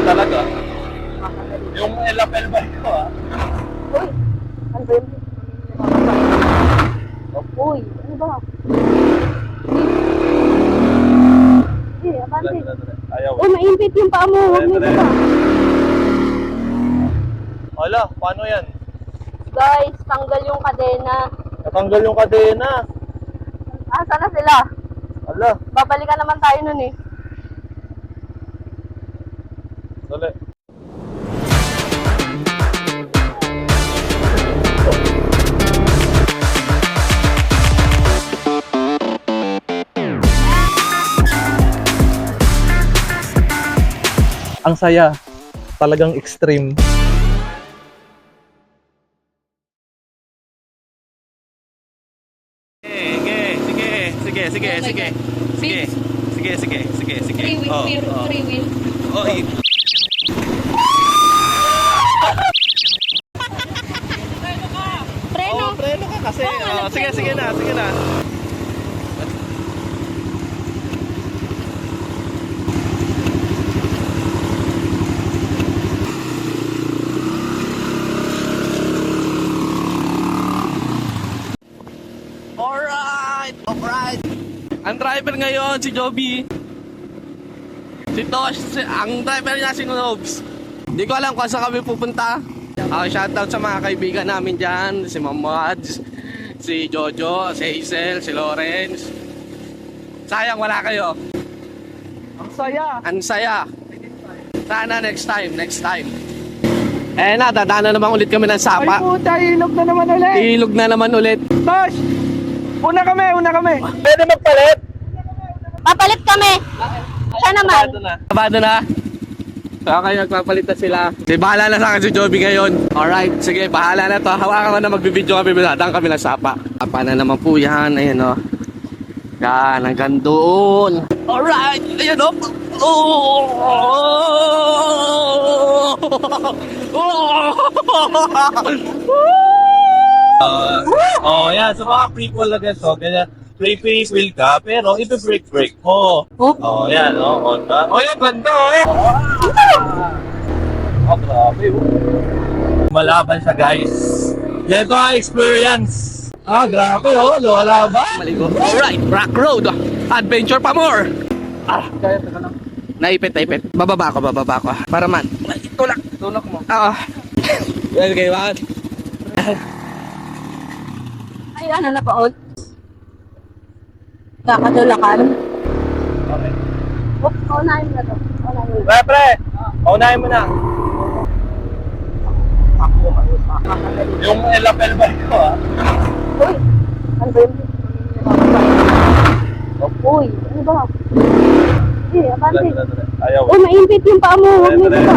talaga. Yung lapel ba ito Uy, ano ba yun? Uy, ano ba? Hindi, abante. Ayaw. Uy, mainit yung paa mo. Huwag mo ba? Wala, paano yan? Guys, tanggal yung kadena. Natanggal yung kadena. Asa na sila? Ala, Babalikan naman tayo nun eh. dali. Ang saya, talagang extreme. Sige. Three wheels. Oy. Preno. Preno ka kasi. Sige na. Alright. Ang driver ngayon, si Joby. Si Tosh, ang driver niya si Nobs. Hindi ko alam kung saan kami pupunta. Shoutout sa mga kaibigan namin dyan. Si Ma'am Mads, si Jojo, si Hazel, si Lawrence. Sayang wala kayo. Ang saya. Sana next time. Dadaanan naman ulit kami ng Sapa. Ay puta, ilog na naman ulit. Tosh! Una kami. Pwede magpalit? Papalit kami. Siya naman. Sabado na. Okay, nagpapalit na sila. Bahala na sa akin si Joby ngayon. Alright, sige, bahala na to. Hawakan ko na magbibideo kami. Dadaan kami ng Sapa. Sapa na naman po yan. Ayan o. Yan, hanggang doon. Alright, ayan o. Yan. So mga people na ganito, ganyan. Free wheel ka, pero ito-break mo. Yan, Honda. Yan, ganda grabe. Malaban siya, guys. Yan ito ang experience. Grabe, wala ba? Maligo. Alright, Rock Road. Adventure pa more. Kaya ka lang. Naipit. Bababa ko. Para man. Tulak mo. Okay, bakit? Ay, ano na pa, kakadulakan. Okay. Unahin mo na to. Unahin mo na. Pre, unahin mo na. Yung lapel ba ito Uy, ano ba yun? Uy, ano ba? Hindi, abante. Ayaw. Uy, mainit yung paa mo. Huwag mo ba?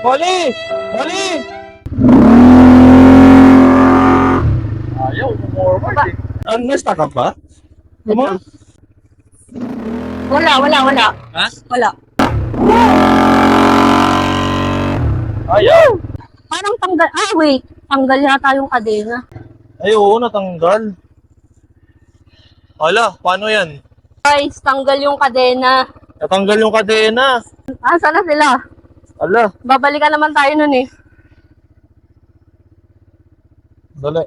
Poli! Ayaw, forward eh. Nasta ka ba? Come on. Wala. Ha? Wala. Ayaw. Parang tanggal. Wait. Tanggal yata yung kadena. Ay, oo, natanggal. Hala, paano yan? Guys, tanggal yung kadena. Natanggal yung kadena. Asa na sila? Hala, Babalikan naman tayo nun eh. dali.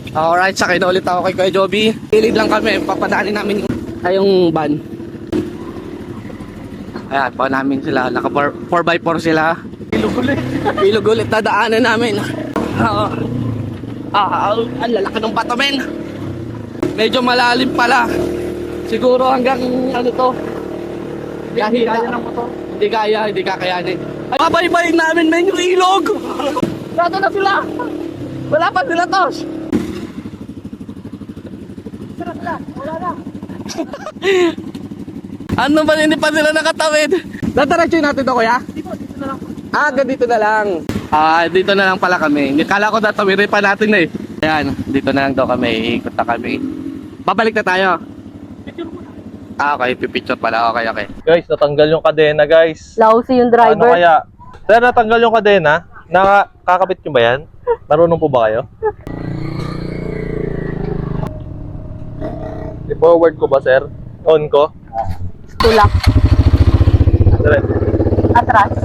Alright, sakay na ulit ako kay Kuya Joby. Pilid lang kami, papadaanin namin yung van. Ayan, pa namin sila. Naka 4x4 sila. Ilog ulit dadaanan namin. Ang lalaki ng bato, men. Medyo malalim pala. Siguro hanggang ano to. Hindi kaya ng motor. Hindi kakayanin. Ay, babaybayin namin, men, yung ilog. Nato na sila. Wala pa sila, Tosh. Wala na. Ano ba, hindi pa sila nakatawid? Dataratsin natin to, kuya? Dito na lang. Dito na lang. Dito na lang pala kami. Kala ko datawirin pa natin eh. Ayan, dito na lang daw kami. Ikot na kami. Babalik na tayo. Picture mo na. Okay, pipicture pala. Okay. Guys, natanggal yung kadena, guys. Lousy yung Ano driver. kaya? Sir, natanggal yung kadena. Nakakabit nyo ba yan? Marunong po ba kayo? I-forward ko ba, sir? On ko? Tulak. Diretso. Atras.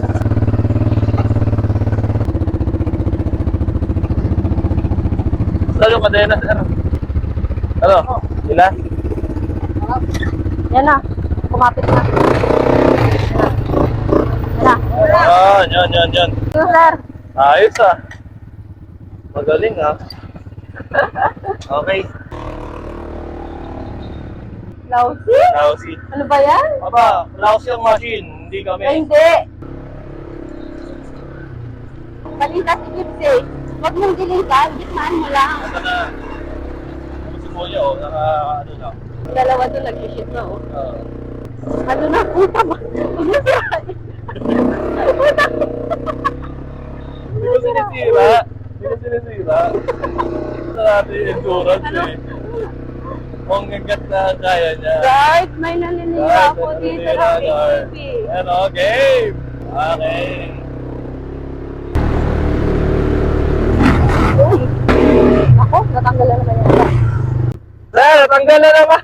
Saan yung kadena, sir? Ano? Ila? Yan na. Kumapit na. Yan na. Ah, yan. Yung sir. Ayos ah. Magaling ah. Okay. Lousy? Lousy. Ano ba yan? Aba, lousy ang machine. Hindi kami. Ay, hindi. Balita si Gibbs eh. Huwag mong diligan. Gitmaan mo lang. Ano na? Ano si Kuya oh, naka ano na. Ang dalawa doon nag-shit na oh. Ah. Ano na? Puta ba? Huwag mo sirain. Puta. Hindi ko sinisira. Ito natin yung endurance eh. Kung gagat na kaya niya. Guard, may naninira ako dito ng ATV. Ano, game! Okay. Uy. Ako, natanggal na naman yan. Sir, natanggal na naman!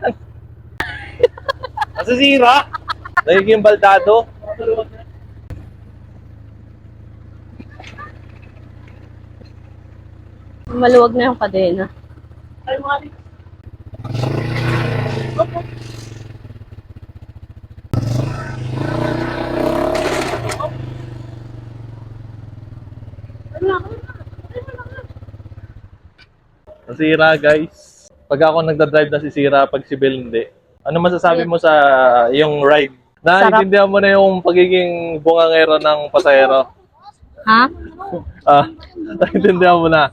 Nasisira? Nagiging baldado? Maluwag na yung kadena. Nasira guys. Pag ako nagdadrive na sisira, pag si Bel hindi. Ano masasabi mo sa yung ride? Naiintindihan mo na yung pagiging bungangero ng pasahero? Ha? Ah, naiintindihan mo na.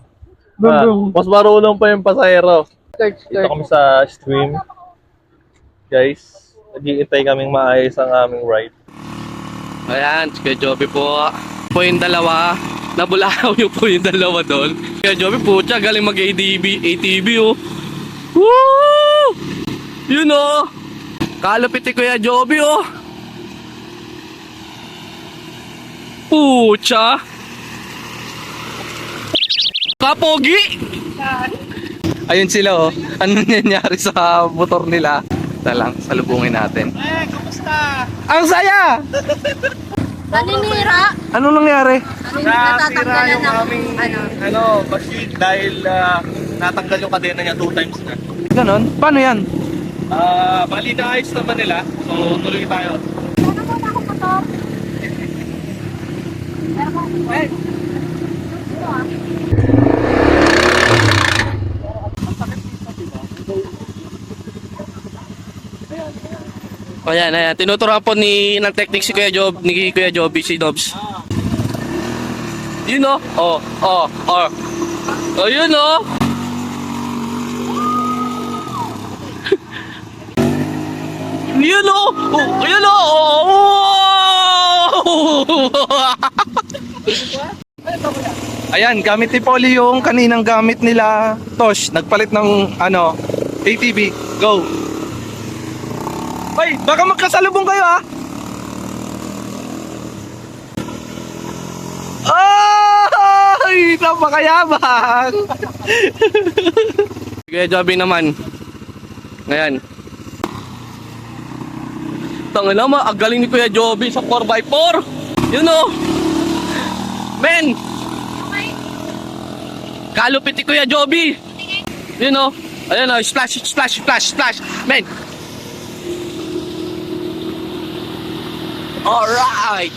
Mas marunong pa yung pasahero. Dito kami sa stream. Guys, nag-iintay kaming maayos ang aming ride. Ayan, kay Joby po. Po yung dalawa. Nabulahaw yung po yung dalawa doon. Kaya Joby po, siya galing mag-ATV oh. Woo! Yun oh. Kalupit ni Kuya Joby oh. Pucha. Kapogi. Ayun sila oh. Ano nangyari sa motor nila? Talang, salubungin natin. Kamusta? Ang saya! Naninira? Ano nangyari? Nasira yung aming machine dahil natanggal yung kadena niya 2 times na. Ganon? Paano yan? Bali na ayos naman nila. So tuloy tayo. O yan, ayan. Tinuturuan po ng technique si Kuya Job, ni Kuya Joby, si Dobs. Yun o. Oh, yun o. Yun o. Yun o. Ayan, gamit ni Polly yung kaninang gamit nila. Tosh, nagpalit ng ATV. Go. Ay, baka magkasalubong kayo ah. Ay, napakayabang. Kuya Joby naman. Ngayon. Tangin naman, ang galing ni Kuya Joby sa 4x4. You know. Men. Kalupit ni Kuya Joby. You know. Ayan o, splash. Men. Alright.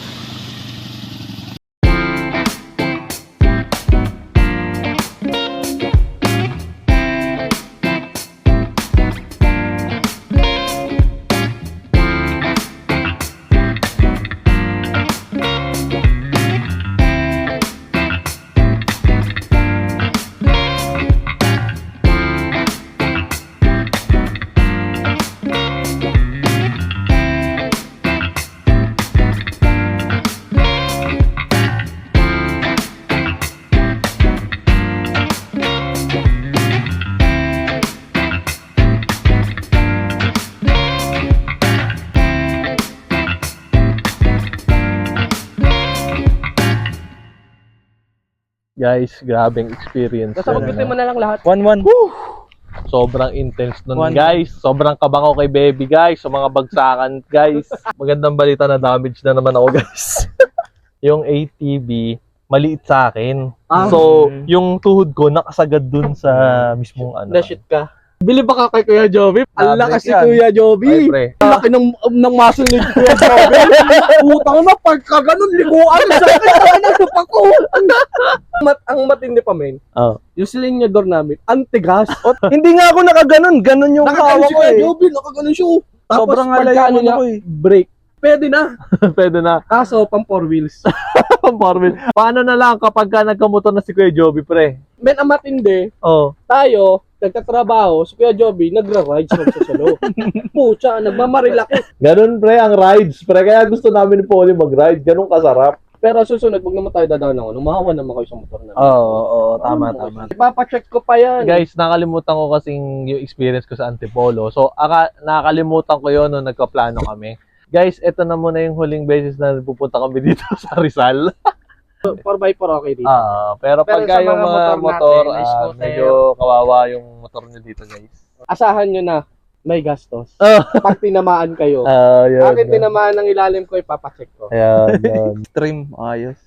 Guys, grabing experience. Sasagutin mo na lang lahat. 1-1. Sobrang intense nun, guys. Sobrang kabango kay baby, guys. Sa mga bagsakan, guys. Magandang balita na damage na naman ako, guys. Yung ATV, maliit sa akin. So, yung tuhod ko nakasagad dun sa mismong ano. Na-shit ka. Bili ba ka kay Kuya Joby? Ang lakas si yan. Kuya Joby. Ay, pre. Ang laki ng muscle ni Kuya Joby. Putang na, pagka ganun, liguan. Sa akin, pa ko. Ang matindi pa, men. Oh. Yung silinyador namin, ang tigas. Hindi nga ako nakaganon. Ganon yung Nakaganon hawak si ko Kuya eh. Joby, nakaganon siya. Tapos Sobrang pagka alayawan ano niya, ako eh. break. Pwede na. Pwede na. Kaso, pang 4 wheels. Marvel. Paano na lang kapag ka nagkamotor na si Kuya Joby, pre? Men, ang matindi, Oh. tayo, nagtatrabaho, si Kuya Joby, nagra-rides magsasalo. Pucha, nagmamarilaki. Ganon, pre, ang rides. Pre, kaya gusto namin ni Polly mag-ride. Ganon kasarap. Pero susunod, wag naman tayo dadaan ng ano, mahawa naman kayo sa motor namin. Oo, tama. Ipapacheck ko pa yan. Guys, nakalimutan ko kasing yung experience ko sa Antipolo. So, nakalimutan ko yun nung nagkaplano kami. Guys, ito na muna yung huling beses na pupunta kami dito sa Rizal. 4x4 okay dito. Pero Pero pagka sa yung mga mga motor motor, natin, scooter. medyo kawawa yung motor nyo dito, guys. Asahan nyo na, may gastos. Oh. Pag tinamaan kayo. Yun. Akin tinamaan ng ilalim ko, ipapacheck ko. Ayan. Trim, ayos.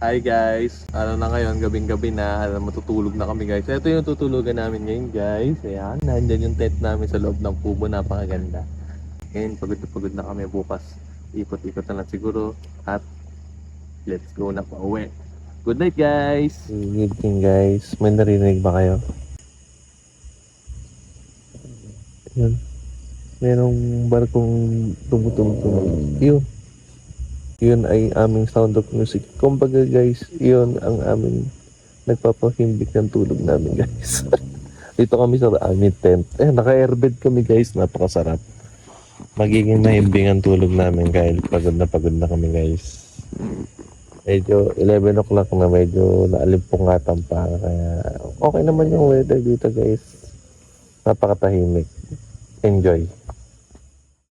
Hi guys, ano na ngayon, gabing-gabi na, matutulog na kami guys. Ito yung tutulugan namin ngayon guys. Ayan, nandyan yung tent namin sa loob ng kubo, napakaganda. Ngayon, pagod na kami bukas. Ikot-ikot na lang siguro at let's go na pauwi. Good night guys! Good evening guys, may narinig ba kayo? Yun, merong barkong tumutulog. Yun ay aming sound of music. Kumbaga guys, yun ang aming nagpapahimbik ng tulog namin guys. Dito kami sa aming tent. Naka-airbed kami guys, napakasarap. Magiging mahimbing ang tulog namin kahit pagod na kami guys. Medyo 11 o'clock na, medyo naalimpungatan pa. Kaya okay naman yung weather dito guys. Napakatahimik. Enjoy.